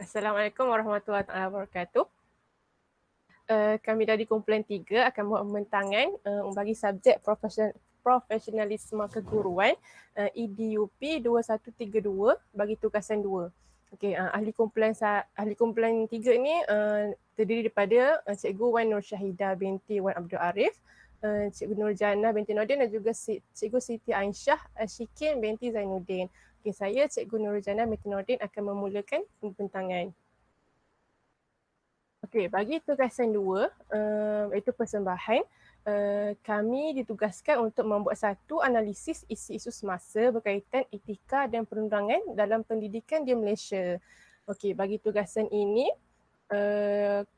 Assalamualaikum warahmatullahi wabarakatuh. Kami dari kumpulan 3 akan buat pembentangan bagi subjek profesionalisme keguruan EDUP 2132 bagi tugasan 2. Okey, ahli kumpulan 3 ni terdiri daripada Cikgu Wan Nur Syahidah binti Wan Abdul Arif, Cikgu Nurjana binti Nordin dan juga Cikgu Siti Aisyah Syikin binti Zainuddin. Okey, saya Cikgu Nurjana binti Nordin akan memulakan pembentangan. Okey, bagi tugasan 2, iaitu persembahan, kami ditugaskan untuk membuat satu analisis isu-isu semasa berkaitan etika dan perundangan dalam pendidikan di Malaysia. Okey, bagi tugasan ini,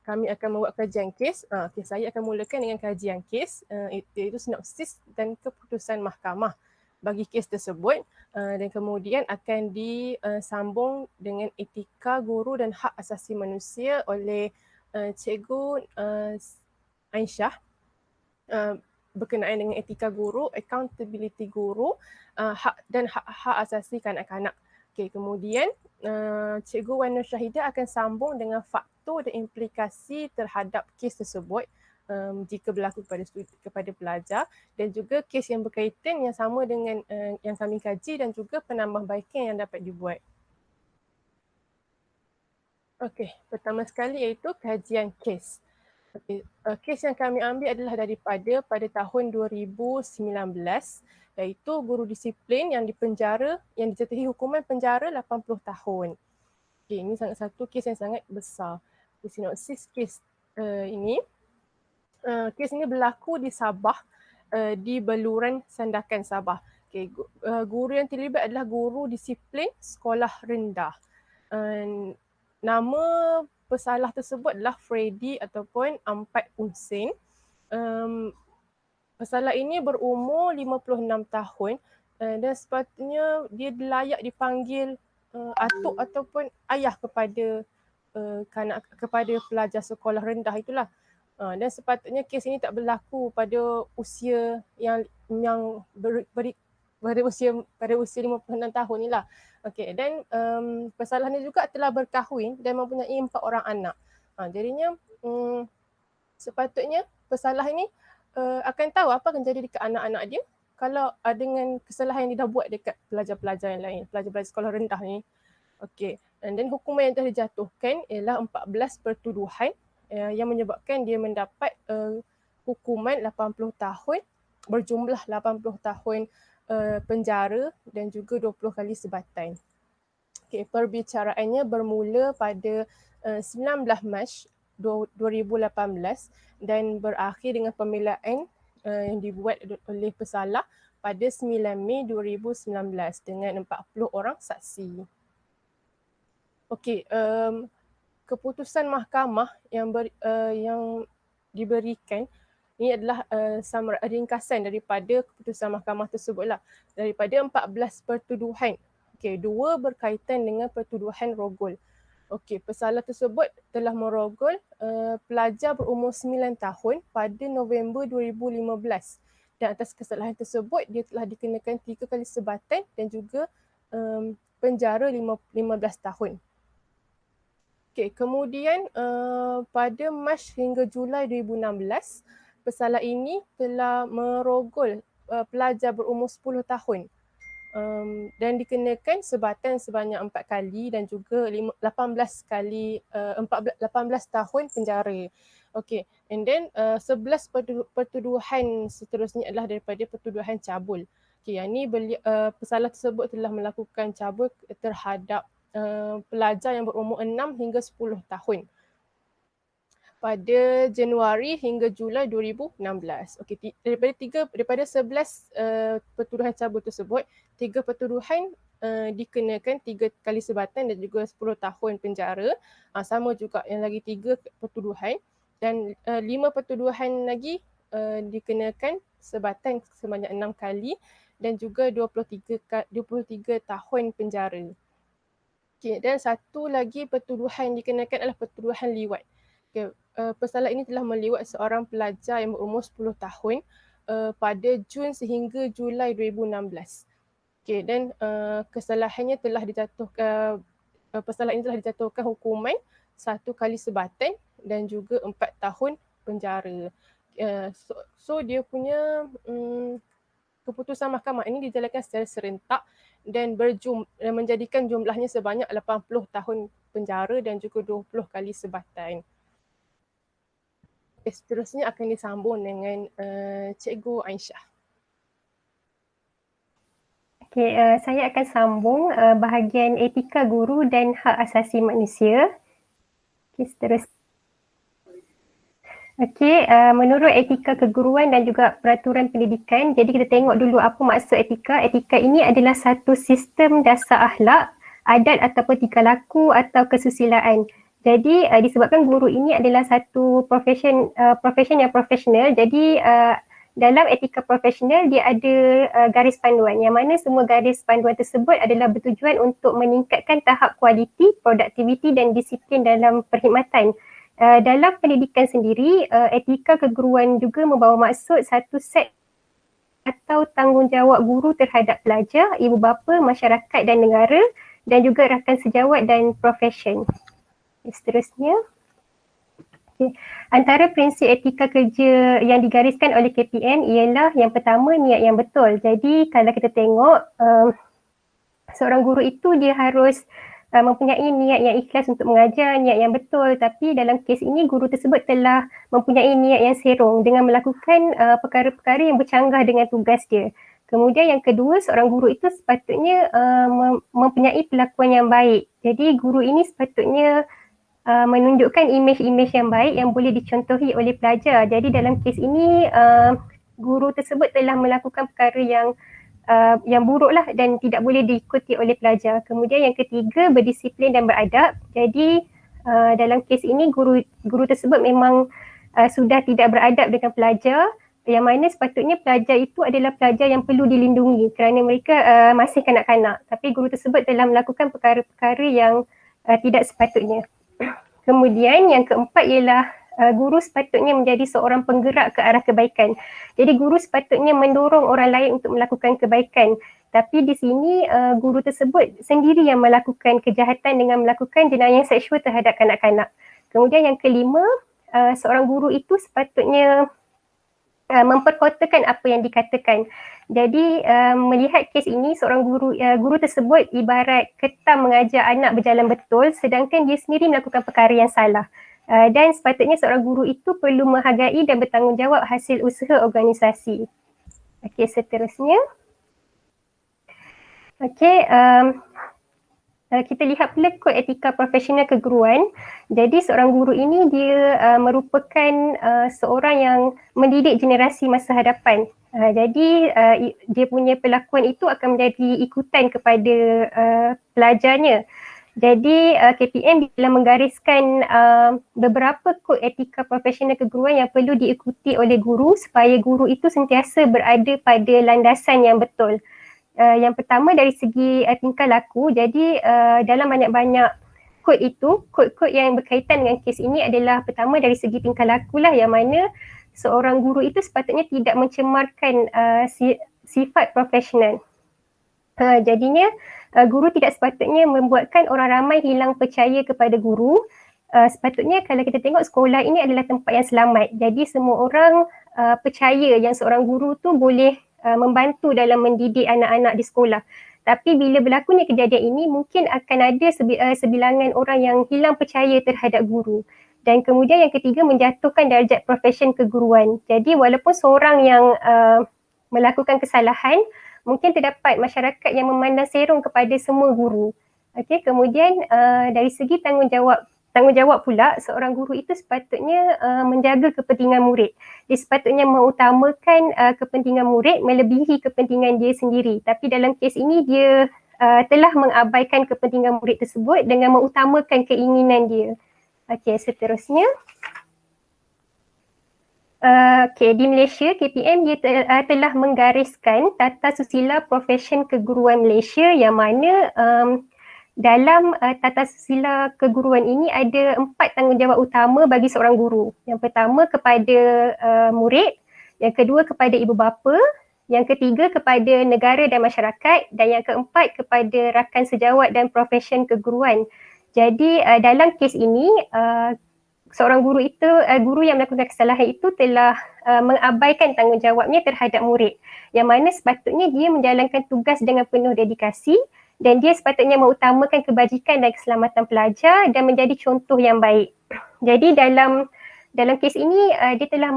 kami akan membuat kajian kes. Okay, saya akan mulakan dengan kajian kes, iaitu sinopsis dan keputusan mahkamah bagi kes tersebut, dan kemudian akan disambung dengan etika guru dan hak asasi manusia oleh Cikgu Aisyah berkenaan dengan etika guru, accountability guru, hak asasi kanak-kanak. Okay, kemudian Cikgu Wan Nur Syahidah akan sambung dengan faktor dan implikasi terhadap kes tersebut jika berlaku kepada pelajar, dan juga kes yang berkaitan yang sama dengan yang kami kaji dan juga penambahbaikan yang dapat dibuat. Okey, pertama sekali iaitu kajian kes. Okay. Kes yang kami ambil adalah pada tahun 2019, iaitu guru disiplin yang dipenjara, yang dijatuhi hukuman penjara 80 tahun. Okay, ini satu kes yang sangat besar. Sinopsis kes ini, kes ini berlaku di Sabah, di Beluran Sandakan Sabah. Okay, guru yang terlibat adalah guru disiplin sekolah rendah. Nama pesalah tersebut adalah Freddy ataupun Ampat Unsin. Pesalah ini berumur 56 tahun dan sepatutnya dia layak dipanggil atuk ataupun ayah kepada pelajar sekolah rendah itulah. Dan sepatutnya kes ini tak berlaku pada usia pada usia 56 tahun ni lah. Okey, dan pesalah ni juga telah berkahwin dan mempunyai 4 orang anak. Jadinya sepatutnya pesalah ini akan tahu apa akan jadi dekat anak-anak dia kalau dengan kesalahan yang dia dah buat dekat pelajar-pelajar yang lain, pelajar-pelajar sekolah rendah ni. Okey, dan hukuman yang telah dijatuhkan ialah 14 pertuduhan yang menyebabkan dia mendapat hukuman 80 tahun, berjumlah 80 tahun penjara dan juga 20 kali sebatan. Okay, perbicaraannya bermula pada 19 Mac 2018 dan berakhir dengan pembelaan yang dibuat oleh pesalah pada 9 Mei 2019 dengan 40 orang saksi. Okey, keputusan mahkamah yang diberikan ini adalah ringkasan daripada keputusan mahkamah tersebutlah. Daripada 14 pertuduhan. Okey, 2 berkaitan dengan pertuduhan rogol. Okey, pesalah tersebut telah merogol pelajar berumur 9 tahun pada November 2015. Dan atas kesalahan tersebut dia telah dikenakan 3 kali sebatan dan juga penjara 15 tahun. Okay, kemudian pada Mac hingga Julai 2016, pesalah ini telah merogol pelajar berumur 10 tahun dan dikenakan sebatan sebanyak 4 kali dan juga 18 tahun penjara. Okay, and then 11 pertuduhan seterusnya adalah daripada pertuduhan cabul. Okay, yang ni pesalah tersebut telah melakukan cabul terhadap pelajar yang berumur 6 hingga 10 tahun pada Januari hingga Julai 2016. Okey, daripada 11 pertuduhan cabul tersebut, 3 pertuduhan dikenakan 3 kali sebatan dan juga 10 tahun penjara. Sama juga yang lagi 3 pertuduhan dan 5 pertuduhan lagi dikenakan sebatan sebanyak 6 kali dan juga 23 tahun penjara. Okay, dan satu lagi pertuduhan dikenakan adalah pertuduhan liwat. Okay, pesalah ini telah meliwat seorang pelajar yang berumur 10 tahun pada Jun sehingga Julai 2016. Okay, dan kesalahannya telah pesalah ini telah dijatuhkan hukuman 1 kali sebatan dan juga 4 tahun penjara. So dia punya keputusan mahkamah ini dijalankan secara serentak dan menjadikan jumlahnya sebanyak 80 tahun penjara dan juga 20 kali sebatan. Seterusnya akan disambung dengan Cikgu Aisyah. Okay, saya akan sambung bahagian etika guru dan hak asasi manusia. Okay, seterusnya. Okey, menurut etika keguruan dan juga peraturan pendidikan, jadi kita tengok dulu apa maksud etika. Etika ini adalah satu sistem dasar akhlak, adat ataupun tingkah laku atau kesusilaan. Jadi disebabkan guru ini adalah satu profession yang profesional, jadi dalam etika profesional dia ada garis panduan yang mana semua garis panduan tersebut adalah bertujuan untuk meningkatkan tahap kualiti, produktiviti dan disiplin dalam perkhidmatan. Dalam pendidikan sendiri, etika keguruan juga membawa maksud satu set atau tanggungjawab guru terhadap pelajar, ibu bapa, masyarakat dan negara dan juga rakan sejawat dan profesion. Seterusnya. Okay. Antara prinsip etika kerja yang digariskan oleh KPM ialah yang pertama niat yang betul. Jadi kalau kita tengok seorang guru itu dia harus mempunyai niat yang ikhlas untuk mengajar, niat yang betul, tapi dalam kes ini guru tersebut telah mempunyai niat yang serong dengan melakukan perkara-perkara yang bercanggah dengan tugas dia. Kemudian yang kedua, seorang guru itu sepatutnya mempunyai perlakuan yang baik. Jadi guru ini sepatutnya menunjukkan imej-imej yang baik yang boleh dicontohi oleh pelajar. Jadi dalam kes ini guru tersebut telah melakukan perkara yang buruklah dan tidak boleh diikuti oleh pelajar. Kemudian yang ketiga, berdisiplin dan beradab. Jadi dalam kes ini guru tersebut memang sudah tidak beradab dengan pelajar, yang mana sepatutnya pelajar itu adalah pelajar yang perlu dilindungi kerana mereka masih kanak-kanak. Tapi guru tersebut telah melakukan perkara-perkara yang tidak sepatutnya. Kemudian yang keempat ialah guru sepatutnya menjadi seorang penggerak ke arah kebaikan. Jadi guru sepatutnya mendorong orang lain untuk melakukan kebaikan. Tapi di sini guru tersebut sendiri yang melakukan kejahatan dengan melakukan jenayah seksual terhadap kanak-kanak. Kemudian yang kelima, seorang guru itu sepatutnya memperkotakan apa yang dikatakan. Jadi melihat kes ini, seorang guru tersebut ibarat ketam mengajar anak berjalan betul sedangkan dia sendiri melakukan perkara yang salah. Dan sepatutnya seorang guru itu perlu menghargai dan bertanggungjawab hasil usaha organisasi. Okey, seterusnya. Okey, kita lihat pula kod etika profesional keguruan. Jadi seorang guru ini dia merupakan seorang yang mendidik generasi masa hadapan. Jadi dia punya perlakuan itu akan menjadi ikutan kepada pelajarnya. Jadi KPM telah menggariskan beberapa kod etika profesional keguruan yang perlu diikuti oleh guru supaya guru itu sentiasa berada pada landasan yang betul. Yang pertama dari segi tingkah laku, jadi dalam banyak-banyak kod itu, kod-kod yang berkaitan dengan kes ini adalah pertama dari segi tingkah laku lah, yang mana seorang guru itu sepatutnya tidak mencemarkan sifat profesional. Jadinya guru tidak sepatutnya membuatkan orang ramai hilang percaya kepada guru. Sepatutnya kalau kita tengok sekolah ini adalah tempat yang selamat. Jadi semua orang percaya yang seorang guru tu boleh membantu dalam mendidik anak-anak di sekolah. Tapi bila berlakunya kejadian ini mungkin akan ada sebilangan orang yang hilang percaya terhadap guru. Dan kemudian yang ketiga, menjatuhkan darjat profesion keguruan. Jadi walaupun seorang yang melakukan kesalahan, mungkin terdapat masyarakat yang memandang serong kepada semua guru. Okey, kemudian dari segi tanggungjawab pula, seorang guru itu sepatutnya menjaga kepentingan murid. Dia sepatutnya mengutamakan kepentingan murid melebihi kepentingan dia sendiri. Tapi dalam kes ini dia telah mengabaikan kepentingan murid tersebut dengan mengutamakan keinginan dia. Okey, seterusnya. Di Malaysia, KPM dia telah menggariskan Tata Susila Profession Keguruan Malaysia, yang mana dalam Tata Susila Keguruan ini ada 4 tanggungjawab utama bagi seorang guru. Yang pertama kepada murid, yang kedua kepada ibu bapa, Yang ketiga kepada negara dan masyarakat, dan yang keempat kepada rakan sejawat dan profesion keguruan. Jadi dalam kes ini seorang guru yang melakukan kesalahan itu telah mengabaikan tanggungjawabnya terhadap murid, yang mana sepatutnya dia menjalankan tugas dengan penuh dedikasi dan dia sepatutnya mengutamakan kebajikan dan keselamatan pelajar dan menjadi contoh yang baik. Jadi dalam kes ini dia telah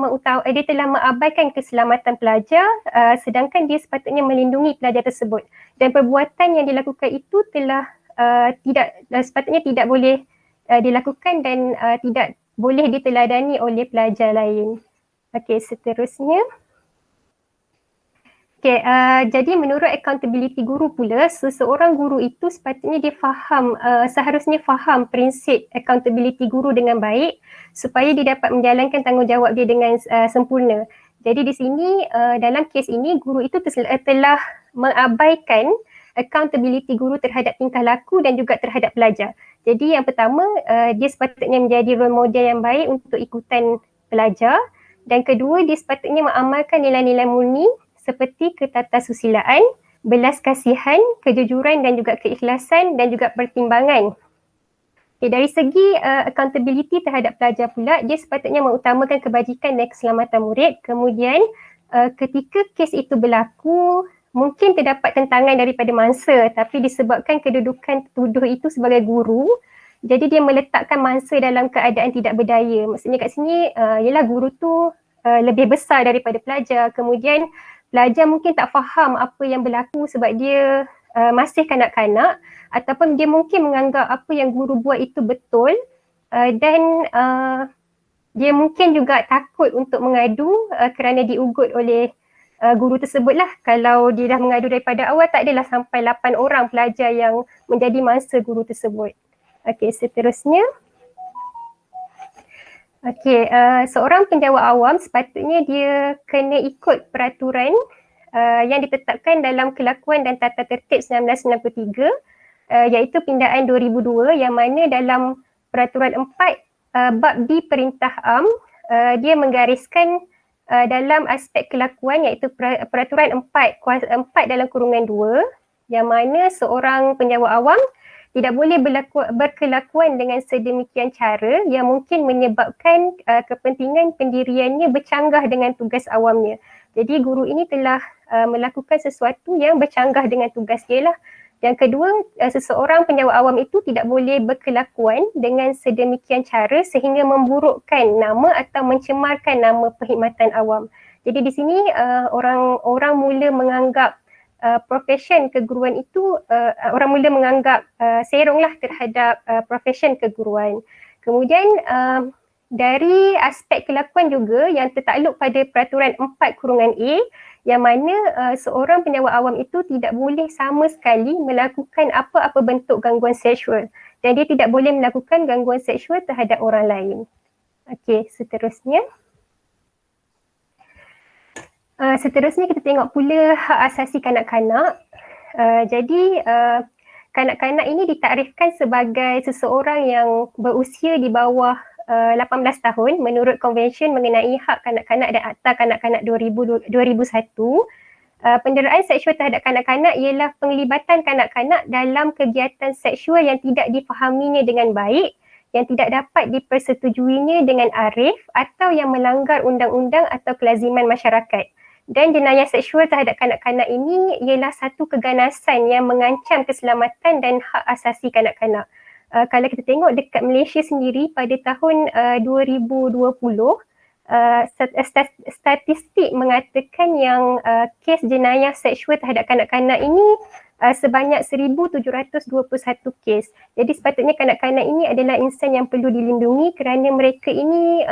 mengabaikan keselamatan pelajar, sedangkan dia sepatutnya melindungi pelajar tersebut, dan perbuatan yang dilakukan itu telah sepatutnya tidak boleh dilakukan dan tidak boleh diteladani oleh pelajar lain. Okey, seterusnya. Okay, jadi menurut accountability guru pula, seseorang guru itu sepatutnya dia seharusnya faham prinsip accountability guru dengan baik supaya dia dapat menjalankan tanggungjawab dia dengan sempurna. Jadi di sini dalam kes ini guru itu telah mengabaikan accountability guru terhadap tingkah laku dan juga terhadap pelajar. Jadi yang pertama, dia sepatutnya menjadi role model yang baik untuk ikutan pelajar, dan kedua, dia sepatutnya mengamalkan nilai-nilai murni seperti ketatasusailaan, belas kasihan, kejujuran dan juga keikhlasan dan juga pertimbangan. Okay, dari segi accountability terhadap pelajar pula, dia sepatutnya mengutamakan kebajikan dan keselamatan murid. Kemudian ketika kes itu berlaku, mungkin terdapat tentangan daripada mangsa, tapi disebabkan kedudukan tuduh itu sebagai guru, jadi dia meletakkan mangsa dalam keadaan tidak berdaya. Maksudnya kat sini ialah guru tu lebih besar daripada pelajar. Kemudian pelajar mungkin tak faham apa yang berlaku sebab dia masih kanak-kanak, ataupun dia mungkin menganggap apa yang guru buat itu betul, dan dia mungkin juga takut untuk mengadu kerana diugut oleh guru tersebut lah. Kalau dia dah mengadu daripada awal, tak adalah sampai 8 orang pelajar yang menjadi mangsa guru tersebut. Okey, seterusnya. Okey, seorang penjawat awam sepatutnya dia kena ikut peraturan yang ditetapkan dalam Kelakuan dan Tata Tertib 1993, iaitu pindaan 2002, yang mana dalam peraturan 4 bab D Perintah Am, dia menggariskan dalam aspek kelakuan, iaitu peraturan 4 dalam kurungan 2, yang mana seorang penjawat awam tidak boleh berkelakuan dengan sedemikian cara yang mungkin menyebabkan kepentingan pendiriannya bercanggah dengan tugas awamnya. Jadi guru ini telah melakukan sesuatu yang bercanggah dengan tugas dia lah. Yang kedua, seseorang penjawat awam itu tidak boleh berkelakuan dengan sedemikian cara sehingga memburukkan nama atau mencemarkan nama perkhidmatan awam. Jadi di sini orang mula menganggap profesion keguruan itu, orang mula menganggap seronglah terhadap profesion keguruan. Kemudian dari aspek kelakuan juga yang tertakluk pada peraturan 4/A, yang mana seorang penjawat awam itu tidak boleh sama sekali melakukan apa-apa bentuk gangguan seksual, dan dia tidak boleh melakukan gangguan seksual terhadap orang lain. Okey, seterusnya. Seterusnya kita tengok pula hak asasi kanak-kanak. Jadi kanak-kanak ini ditakdirkan sebagai seseorang yang berusia di bawah 18 tahun menurut Konvensyen mengenai Hak Kanak-kanak dan Akta Kanak-kanak 2001. Penderaan seksual terhadap kanak-kanak ialah penglibatan kanak-kanak dalam kegiatan seksual yang tidak difahaminya dengan baik, yang tidak dapat dipersetujuinya dengan arif, atau yang melanggar undang-undang atau kelaziman masyarakat. Dan jenayah seksual terhadap kanak-kanak ini ialah satu keganasan yang mengancam keselamatan dan hak asasi kanak-kanak. Kalau kita tengok dekat Malaysia sendiri pada tahun 2020, statistik mengatakan yang kes jenayah seksual terhadap kanak-kanak ini sebanyak 1,721 kes. Jadi sepatutnya kanak-kanak ini adalah insan yang perlu dilindungi kerana mereka ini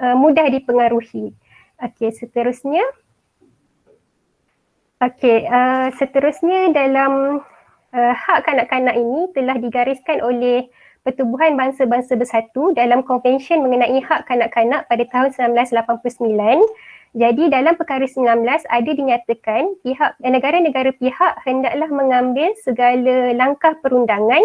mudah dipengaruhi. Okey, seterusnya. Okey, seterusnya dalam hak kanak-kanak ini telah digariskan oleh Pertubuhan Bangsa-Bangsa Bersatu dalam Konvensyen mengenai Hak Kanak-kanak pada tahun 1989. Jadi dalam perkara 19 ada dinyatakan negara-negara pihak hendaklah mengambil segala langkah perundangan,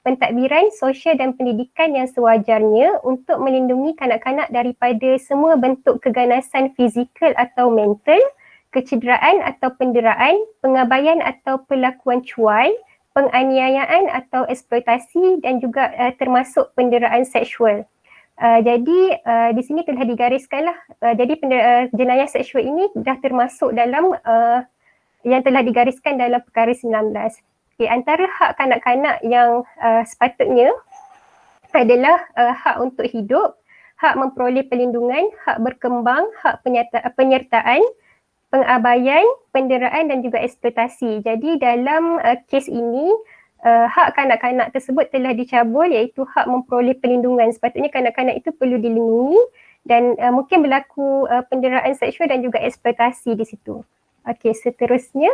pentadbiran, sosial dan pendidikan yang sewajarnya untuk melindungi kanak-kanak daripada semua bentuk keganasan fizikal atau mental, kecederaan atau penderaan, pengabaian atau perlakuan cuai, penganiayaan atau eksploitasi dan juga termasuk penderaan seksual. Jadi di sini telah digariskanlah, jadi jenayah seksual ini dah termasuk dalam yang telah digariskan dalam perkara 19. Okay, antara hak kanak-kanak yang sepatutnya adalah hak untuk hidup, hak memperoleh perlindungan, hak berkembang, hak penyertaan, pengabaian, penderaan dan juga eksploitasi. Jadi dalam kes ini, hak kanak-kanak tersebut telah dicabul, iaitu hak memperoleh perlindungan. Sepatutnya kanak-kanak itu perlu dilindungi dan mungkin berlaku penderaan seksual dan juga eksploitasi di situ. Okey, seterusnya.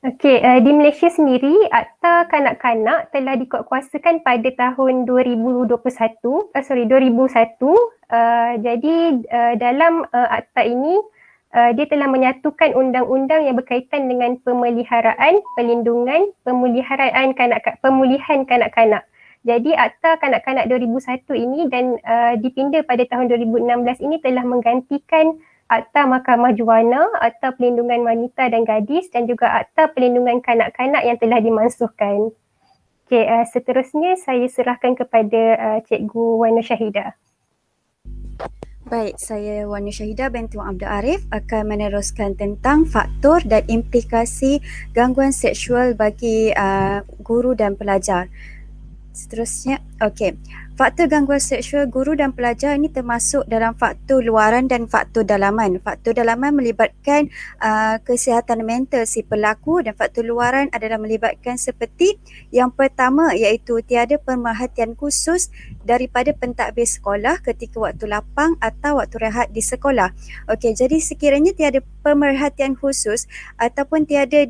Okey, di Malaysia sendiri, Akta Kanak-Kanak telah dikuatkuasakan pada tahun 2001. Jadi dalam akta ini, dia telah menyatukan undang-undang yang berkaitan dengan pemeliharaan, perlindungan, pemulihan kanak-kanak. Jadi Akta Kanak-Kanak 2001 ini dan dipinda pada tahun 2016 ini telah menggantikan Akta Mahkamah Juwana, Akta Perlindungan Wanita dan Gadis dan juga Akta Perlindungan Kanak-Kanak yang telah dimansuhkan. Okey, seterusnya saya serahkan kepada Cikgu Wan Nur Syahidah. Baik, saya Wan Nur Syahidah binti Wan Abdul Arif akan meneruskan tentang faktor dan implikasi gangguan seksual bagi guru dan pelajar. Seterusnya, okey. Faktor gangguan seksual guru dan pelajar ini termasuk dalam faktor luaran dan faktor dalaman. Faktor dalaman melibatkan kesihatan mental si pelaku dan faktor luaran adalah melibatkan seperti yang pertama iaitu tiada pemerhatian khusus daripada pentadbir sekolah ketika waktu lapang atau waktu rehat di sekolah. Okey, jadi sekiranya tiada pemerhatian khusus ataupun tiada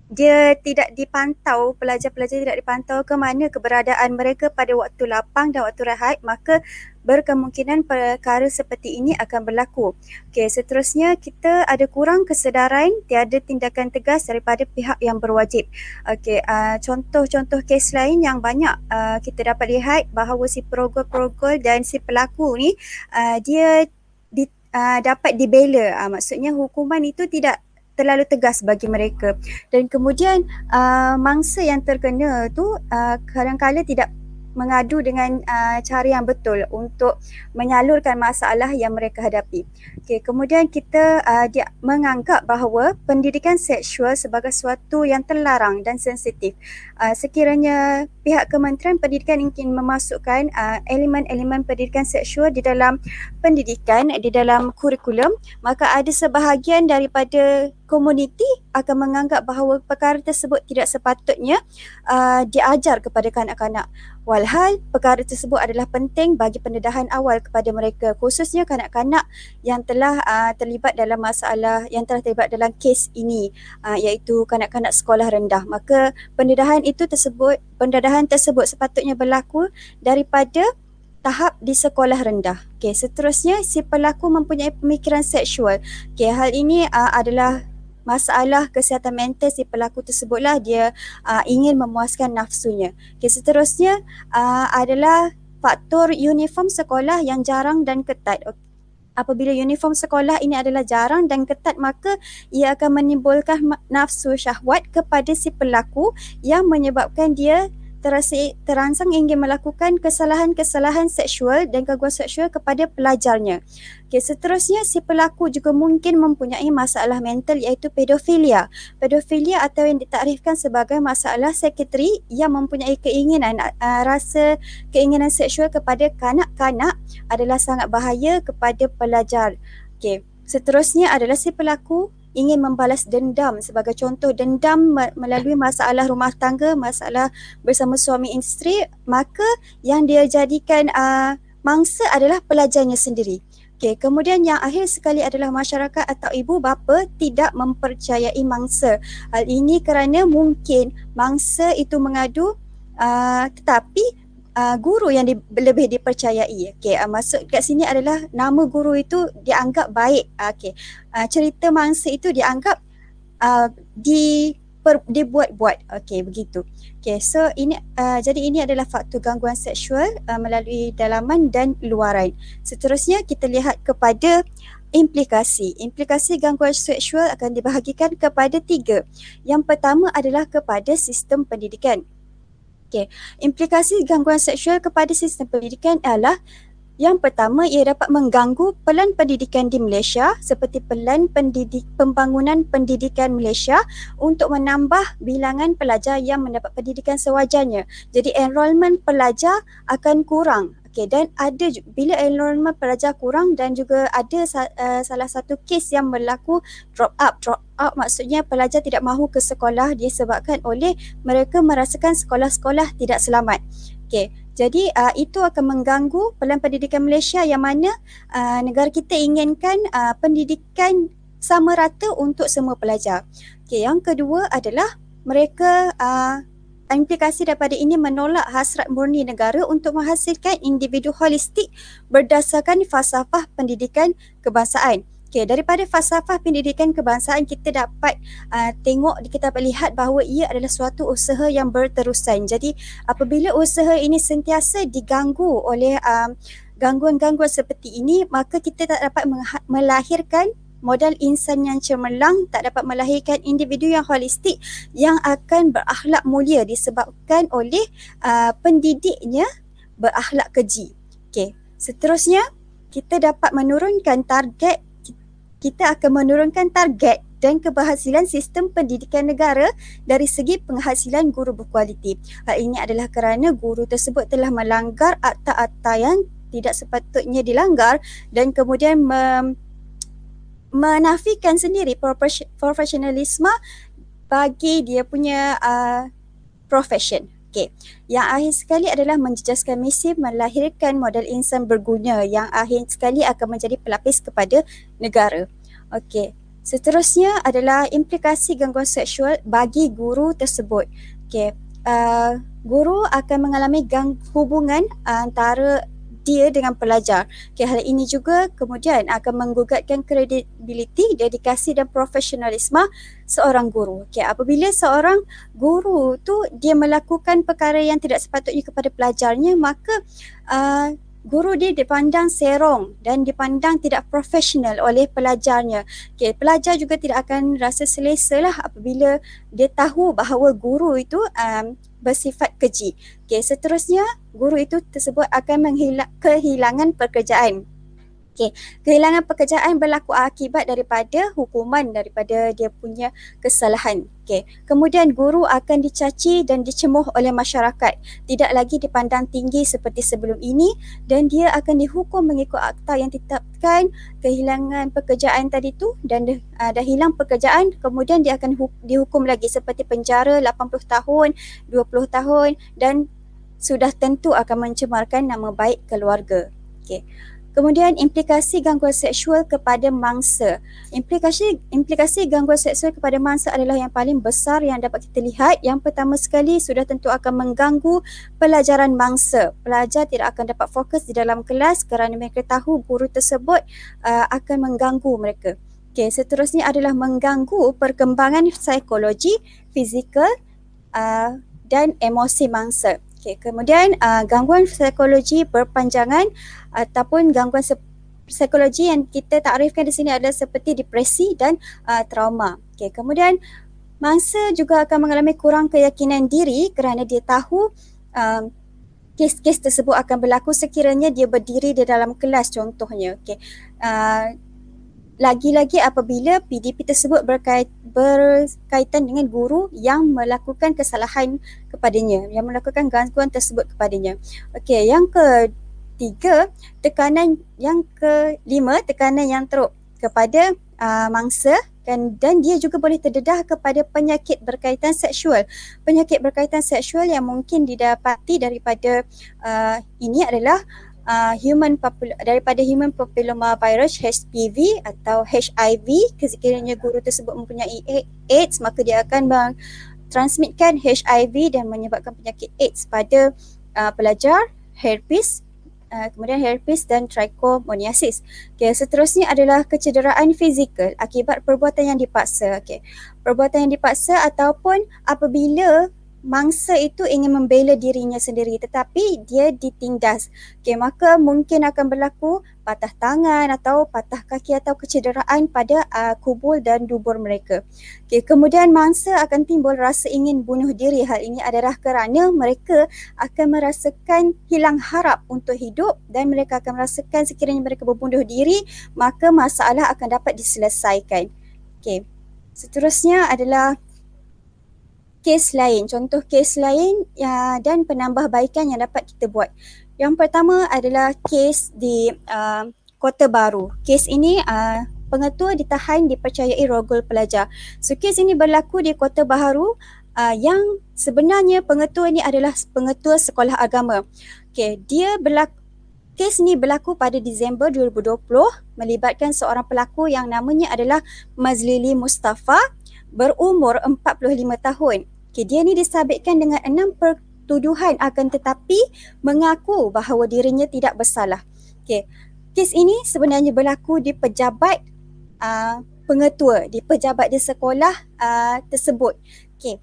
dia tidak dipantau, pelajar-pelajar tidak dipantau ke mana keberadaan mereka pada waktu lapang dan waktu rehat, maka berkemungkinan perkara seperti ini akan berlaku. Okey, seterusnya kita ada kurang kesedaran, tiada tindakan tegas daripada pihak yang berwajib. Okey, contoh-contoh kes lain yang banyak kita dapat lihat bahawa si perogol-perogol dan si pelaku ni dia dapat dibela. Maksudnya hukuman itu tidak terlalu tegas bagi mereka dan kemudian mangsa yang terkena tu kadang-kadang tidak mengadu dengan cara yang betul untuk menyalurkan masalah yang mereka hadapi. Okay, kemudian kita dia menganggap bahawa pendidikan seksual sebagai sesuatu yang terlarang dan sensitif. Sekiranya pihak Kementerian Pendidikan ingin memasukkan elemen-elemen pendidikan seksual di dalam pendidikan, di dalam kurikulum, maka ada sebahagian daripada komuniti akan menganggap bahawa perkara tersebut tidak sepatutnya diajar kepada kanak-kanak. Walhal perkara tersebut adalah penting bagi pendedahan awal kepada mereka, khususnya kanak-kanak yang telah terlibat dalam masalah, yang telah terlibat dalam kes ini, iaitu kanak-kanak sekolah rendah. Maka pendedahan tersebut sepatutnya berlaku daripada tahap di sekolah rendah. Okay, seterusnya si pelaku mempunyai pemikiran seksual. Okay, hal ini adalah masalah kesihatan mental si pelaku tersebutlah, dia ingin memuaskan nafsunya. Okay, seterusnya adalah faktor uniform sekolah yang jarang dan ketat. Apabila uniform sekolah ini adalah jarang dan ketat, maka ia akan menimbulkan nafsu syahwat kepada si pelaku yang menyebabkan dia terangsang ingin melakukan kesalahan-kesalahan seksual dan gangguan seksual kepada pelajarnya. Okay, seterusnya si pelaku juga mungkin mempunyai masalah mental iaitu pedofilia. Pedofilia atau yang ditakrifkan sebagai masalah psikiatri yang mempunyai rasa keinginan seksual kepada kanak-kanak adalah sangat bahaya kepada pelajar. Okay, seterusnya adalah si pelaku ingin membalas dendam, sebagai contoh dendam melalui masalah rumah tangga, masalah bersama suami isteri, maka yang dia jadikan mangsa adalah pelajarnya sendiri. Okay, kemudian yang akhir sekali adalah masyarakat atau ibu bapa tidak mempercayai mangsa. Hal ini kerana mungkin mangsa itu mengadu tetapi guru yang lebih dipercayai. Okay, maksud kat sini adalah nama guru itu dianggap baik. Okay, cerita mangsa itu dianggap dibuat-buat. Okey, begitu. Okey, so ini jadi ini adalah faktor gangguan seksual melalui dalaman dan luaran. Seterusnya kita lihat kepada implikasi. Implikasi gangguan seksual akan dibahagikan kepada 3. Yang pertama adalah kepada sistem pendidikan. Okey, implikasi gangguan seksual kepada sistem pendidikan adalah yang pertama, ia dapat mengganggu pelan pendidikan di Malaysia seperti pelan pembangunan pendidikan Malaysia untuk menambah bilangan pelajar yang mendapat pendidikan sewajarnya. Jadi enrolment pelajar akan kurang. Okey, dan ada bila enrolment pelajar kurang dan juga ada salah satu kes yang berlaku drop out. Drop out maksudnya pelajar tidak mahu ke sekolah disebabkan oleh mereka merasakan sekolah-sekolah tidak selamat. Okey, jadi itu akan mengganggu pelan pendidikan Malaysia yang mana negara kita inginkan pendidikan sama rata untuk semua pelajar. Okey, yang kedua adalah mereka implikasi daripada ini menolak hasrat murni negara untuk menghasilkan individu holistik berdasarkan falsafah pendidikan kebangsaan. Okey, daripada falsafah pendidikan kebangsaan kita dapat kita dapat lihat bahawa ia adalah suatu usaha yang berterusan. Jadi apabila usaha ini sentiasa diganggu oleh gangguan-gangguan seperti ini, maka kita tak dapat melahirkan modal insan yang cemerlang, tak dapat melahirkan individu yang holistik yang akan berakhlak mulia disebabkan oleh pendidiknya berakhlak keji. Okey, seterusnya kita dapat menurunkan target. Kita akan menurunkan target dan keberhasilan sistem pendidikan negara dari segi penghasilan guru berkualiti. Hal ini adalah kerana guru tersebut telah melanggar akta-akta yang tidak sepatutnya dilanggar dan kemudian menafikan sendiri profesionalisme bagi dia punya profession. Okey, yang akhir sekali adalah menjejaskan misi melahirkan modal insan berguna yang akhir sekali akan menjadi pelapis kepada negara. Okey, seterusnya adalah implikasi gangguan seksual bagi guru tersebut. Okey, guru akan mengalami hubungan antara dia dengan pelajar. Okay, hal ini juga kemudian akan menggugatkan kredibiliti, dedikasi dan profesionalisme seorang guru. Okay, apabila seorang guru tu dia melakukan perkara yang tidak sepatutnya kepada pelajarnya, maka guru dia dipandang serong dan dipandang tidak profesional oleh pelajarnya. Okay, pelajar juga tidak akan rasa selesa lah apabila dia tahu bahawa guru itu bersifat keji. Okay, seterusnya guru itu tersebut akan kehilangan pekerjaan. Okay, kehilangan pekerjaan berlaku akibat daripada hukuman daripada dia punya kesalahan. Okay, kemudian guru akan dicaci dan dicemuh oleh masyarakat. Tidak lagi dipandang tinggi seperti sebelum ini dan dia akan dihukum mengikut akta yang ditetapkan. Kehilangan pekerjaan tadi tu dan dah hilang pekerjaan, kemudian dia akan dihukum lagi seperti penjara 80 tahun, 20 tahun dan sudah tentu akan mencemarkan nama baik keluarga. Okay. Kemudian implikasi gangguan seksual kepada mangsa. Implikasi gangguan seksual kepada mangsa adalah yang paling besar yang dapat kita lihat. Yang pertama sekali sudah tentu akan mengganggu pelajaran mangsa. Pelajar tidak akan dapat fokus di dalam kelas kerana mereka tahu guru tersebut akan mengganggu mereka. Okay, seterusnya adalah mengganggu perkembangan psikologi, fizikal dan emosi mangsa. Okay, kemudian gangguan psikologi berpanjangan ataupun gangguan psikologi yang kita takrifkan di sini adalah seperti depresi dan trauma. Okay, kemudian mangsa juga akan mengalami kurang keyakinan diri kerana dia tahu kes-kes tersebut akan berlaku sekiranya dia berdiri di dalam kelas contohnya. Okay. Lagi-lagi apabila PDP tersebut berkaitan dengan guru yang melakukan kesalahan kepadanya, yang melakukan gangguan tersebut kepadanya. Okey, yang kelima, tekanan yang teruk kepada mangsa dan dia juga boleh terdedah kepada penyakit berkaitan seksual. Penyakit berkaitan seksual yang mungkin didapati daripada ini adalah daripada human papilloma virus HPV atau HIV. Sekiranya guru tersebut mempunyai AIDS, maka dia akan transmitkan HIV dan menyebabkan penyakit AIDS pada pelajar. Herpes kemudian herpes dan trichomoniasis. Okay, seterusnya adalah kecederaan fizikal akibat perbuatan yang dipaksa. Okay. Perbuatan yang dipaksa ataupun apabila mangsa itu ingin membela dirinya sendiri tetapi dia ditindas. Okay, maka mungkin akan berlaku patah tangan atau patah kaki atau kecederaan pada kubul dan dubur mereka. Okay, kemudian mangsa akan timbul rasa ingin bunuh diri. Hal ini adalah kerana mereka akan merasakan hilang harap untuk hidup dan mereka akan merasakan sekiranya mereka berbunuh diri maka masalah akan dapat diselesaikan. Okay. Seterusnya adalah kes lain, contoh kes lain dan penambahbaikan yang dapat kita buat. Yang pertama adalah kes di Kota Baru. Kes ini pengetua ditahan dipercayai rogol pelajar. So kes ini berlaku di Kota Baru yang sebenarnya pengetua ini adalah pengetua sekolah agama. Okay, kes ni berlaku pada Disember 2020 melibatkan seorang pelaku yang namanya adalah Mazlili Mustafa berumur 45 tahun. Okay, dia ni disabitkan dengan 6 pertuduhan akan tetapi mengaku bahawa dirinya tidak bersalah. Okay. Kes ini sebenarnya berlaku di pejabat pengetua, di pejabat di sekolah tersebut. Okay.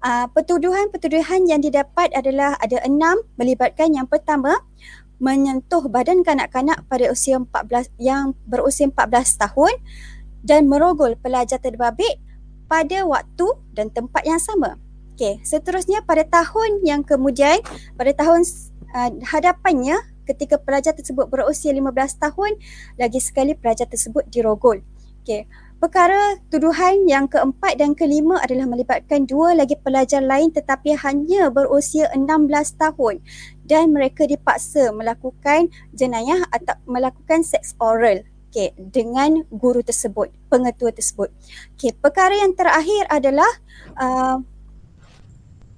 Pertuduhan-pertuduhan yang didapat adalah ada 6 melibatkan yang pertama menyentuh badan kanak-kanak pada usia 14 yang berusia 14 tahun dan merogol pelajar terbabit pada waktu dan tempat yang sama. Okey, seterusnya pada tahun yang kemudian, pada tahun hadapannya ketika pelajar tersebut berusia 15 tahun, lagi sekali pelajar tersebut dirogol. Okey, perkara tuduhan yang keempat dan kelima adalah melibatkan 2 lagi pelajar lain tetapi hanya berusia 16 tahun dan mereka dipaksa melakukan jenayah atau melakukan seks oral. Okay, dengan guru tersebut, pengetua tersebut. Okay, perkara yang terakhir adalah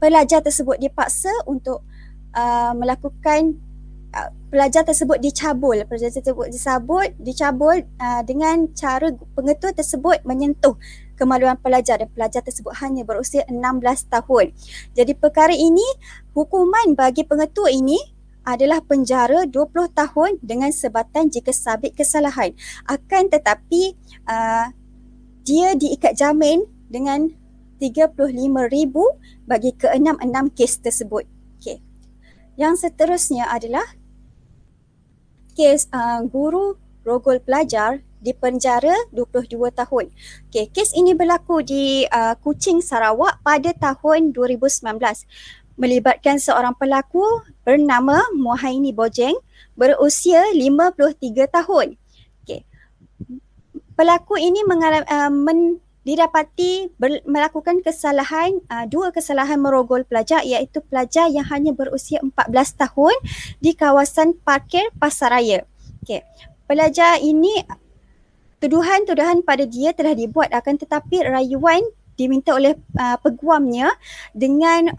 pelajar tersebut dipaksa untuk melakukan pelajar tersebut dicabul. Pelajar tersebut dicabul dengan cara pengetua tersebut menyentuh kemaluan pelajar dan pelajar tersebut hanya berusia 16 tahun. Jadi perkara ini, hukuman bagi pengetua ini adalah penjara 20 tahun dengan sebatan jika sabit kesalahan. Akan tetapi dia diikat jamin dengan 35,000 bagi ke-6 kes tersebut. Okay. Yang seterusnya adalah kes guru rogol pelajar di penjara 22 tahun. Okay, kes ini berlaku di Kuching, Sarawak pada tahun 2019. Melibatkan seorang pelaku bernama Muhaini Bojeng berusia 53 tahun. Okay. Pelaku ini didapati melakukan kesalahan, 2 kesalahan merogol pelajar iaitu pelajar yang hanya berusia 14 tahun di kawasan parkir Pasaraya. Okay. Pelajar ini tuduhan-tuduhan pada dia telah dibuat akan tetapi rayuan diminta oleh peguamnya dengan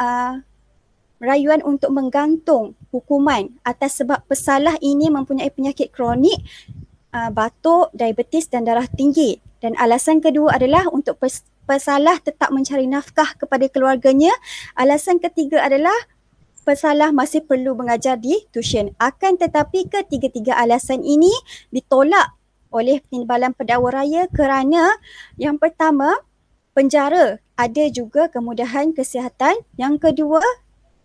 rayuan untuk menggantung hukuman atas sebab pesalah ini mempunyai penyakit kronik, batuk, diabetes dan darah tinggi. Dan alasan kedua adalah untuk pesalah tetap mencari nafkah kepada keluarganya. Alasan ketiga adalah pesalah masih perlu mengajar di tuition. Akan tetapi ketiga-tiga alasan ini ditolak oleh Timbalan Pendakwa Raya kerana yang pertama, penjara ada juga kemudahan kesihatan. Yang kedua,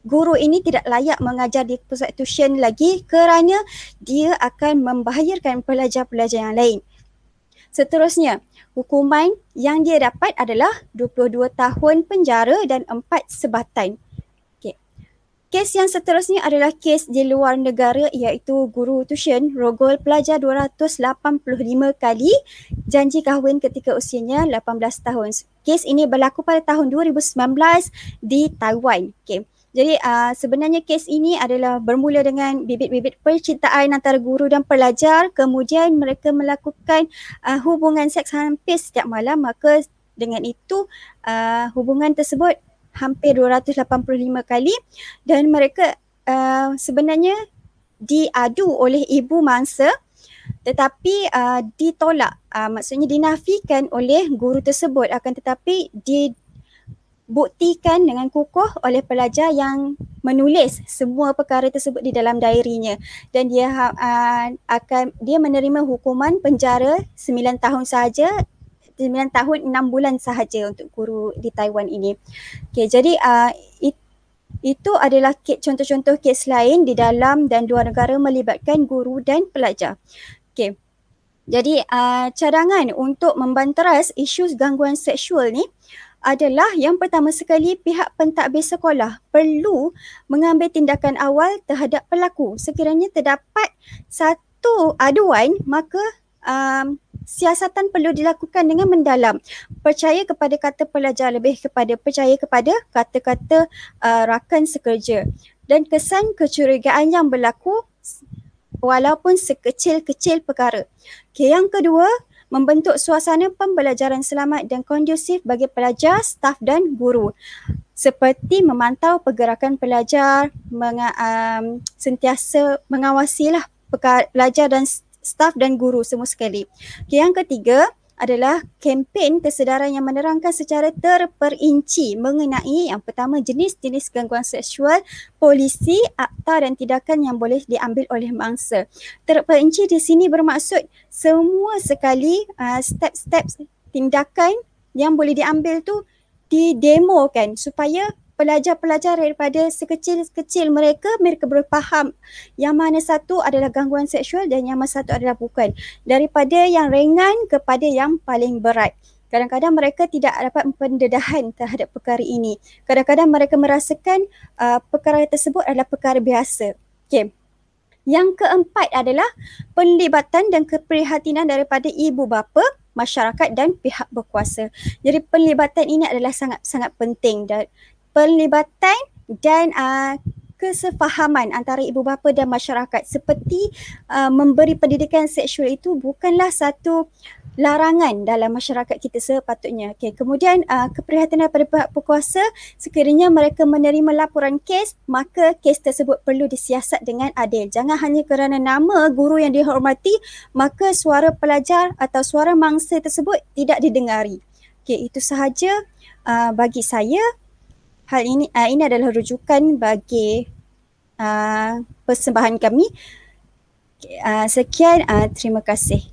guru ini tidak layak mengajar di pusat tuition lagi kerana dia akan membahayakan pelajar-pelajar yang lain. Seterusnya, hukuman yang dia dapat adalah 22 tahun penjara dan 4 sebatan. Okay. Kes yang seterusnya adalah kes di luar negara iaitu guru tuition rogol pelajar 285 kali janji kahwin ketika usianya 18 tahun. Kes ini berlaku pada tahun 2019 di Taiwan. Okay. Jadi sebenarnya kes ini adalah bermula dengan bibit-bibit percintaan antara guru dan pelajar, kemudian mereka melakukan hubungan seks hampir setiap malam, maka dengan itu hubungan tersebut hampir 285 kali dan mereka sebenarnya diadu oleh ibu mangsa tetapi ditolak, maksudnya dinafikan oleh guru tersebut, akan tetapi dibuktikan dengan kukuh oleh pelajar yang menulis semua perkara tersebut di dalam diarinya dan dia dia menerima hukuman penjara 9 tahun sahaja, 9 tahun 6 bulan sahaja untuk guru di Taiwan ini. Okay, jadi itu adalah contoh-contoh kes lain di dalam dan luar negara melibatkan guru dan pelajar. Okay. Jadi cadangan untuk membanteras isu gangguan seksual ni adalah yang pertama sekali pihak pentadbir sekolah perlu mengambil tindakan awal terhadap pelaku. Sekiranya terdapat satu aduan, maka siasatan perlu dilakukan dengan mendalam. Percaya kepada kata pelajar lebih kepada percaya kepada kata-kata rakan sekerja. Dan kesan kecurigaan yang berlaku walaupun sekecil-kecil perkara. Okay, yang kedua, membentuk suasana pembelajaran selamat dan kondusif bagi pelajar, staf dan guru. Seperti memantau pergerakan pelajar, sentiasa mengawasilah pelajar dan staf dan guru semua sekali. Okay, yang ketiga adalah kempen kesedaran yang menerangkan secara terperinci mengenai yang pertama jenis-jenis gangguan seksual, polisi, akta dan tindakan yang boleh diambil oleh mangsa. Terperinci di sini bermaksud semua sekali step-step tindakan yang boleh diambil tu didemokan supaya pelajar-pelajar daripada sekecil-kecil mereka boleh faham yang mana satu adalah gangguan seksual dan yang mana satu adalah bukan. Daripada yang ringan kepada yang paling berat. Kadang-kadang mereka tidak dapat pendedahan terhadap perkara ini. Kadang-kadang mereka merasakan perkara tersebut adalah perkara biasa. Okay. Yang keempat adalah penlibatan dan keprihatinan daripada ibu bapa, masyarakat dan pihak berkuasa. Jadi penlibatan ini adalah sangat-sangat penting dan penlibatan dan kesefahaman antara ibu bapa dan masyarakat seperti memberi pendidikan seksual itu bukanlah satu larangan dalam masyarakat kita sepatutnya. Okay. Kemudian keprihatinan daripada pihak berkuasa, sekiranya mereka menerima laporan kes, maka kes tersebut perlu disiasat dengan adil. Jangan hanya kerana nama guru yang dihormati, maka suara pelajar atau suara mangsa tersebut tidak didengari. Okay, itu sahaja bagi saya. Hal ini adalah rujukan bagi persembahan kami. Sekian, terima kasih.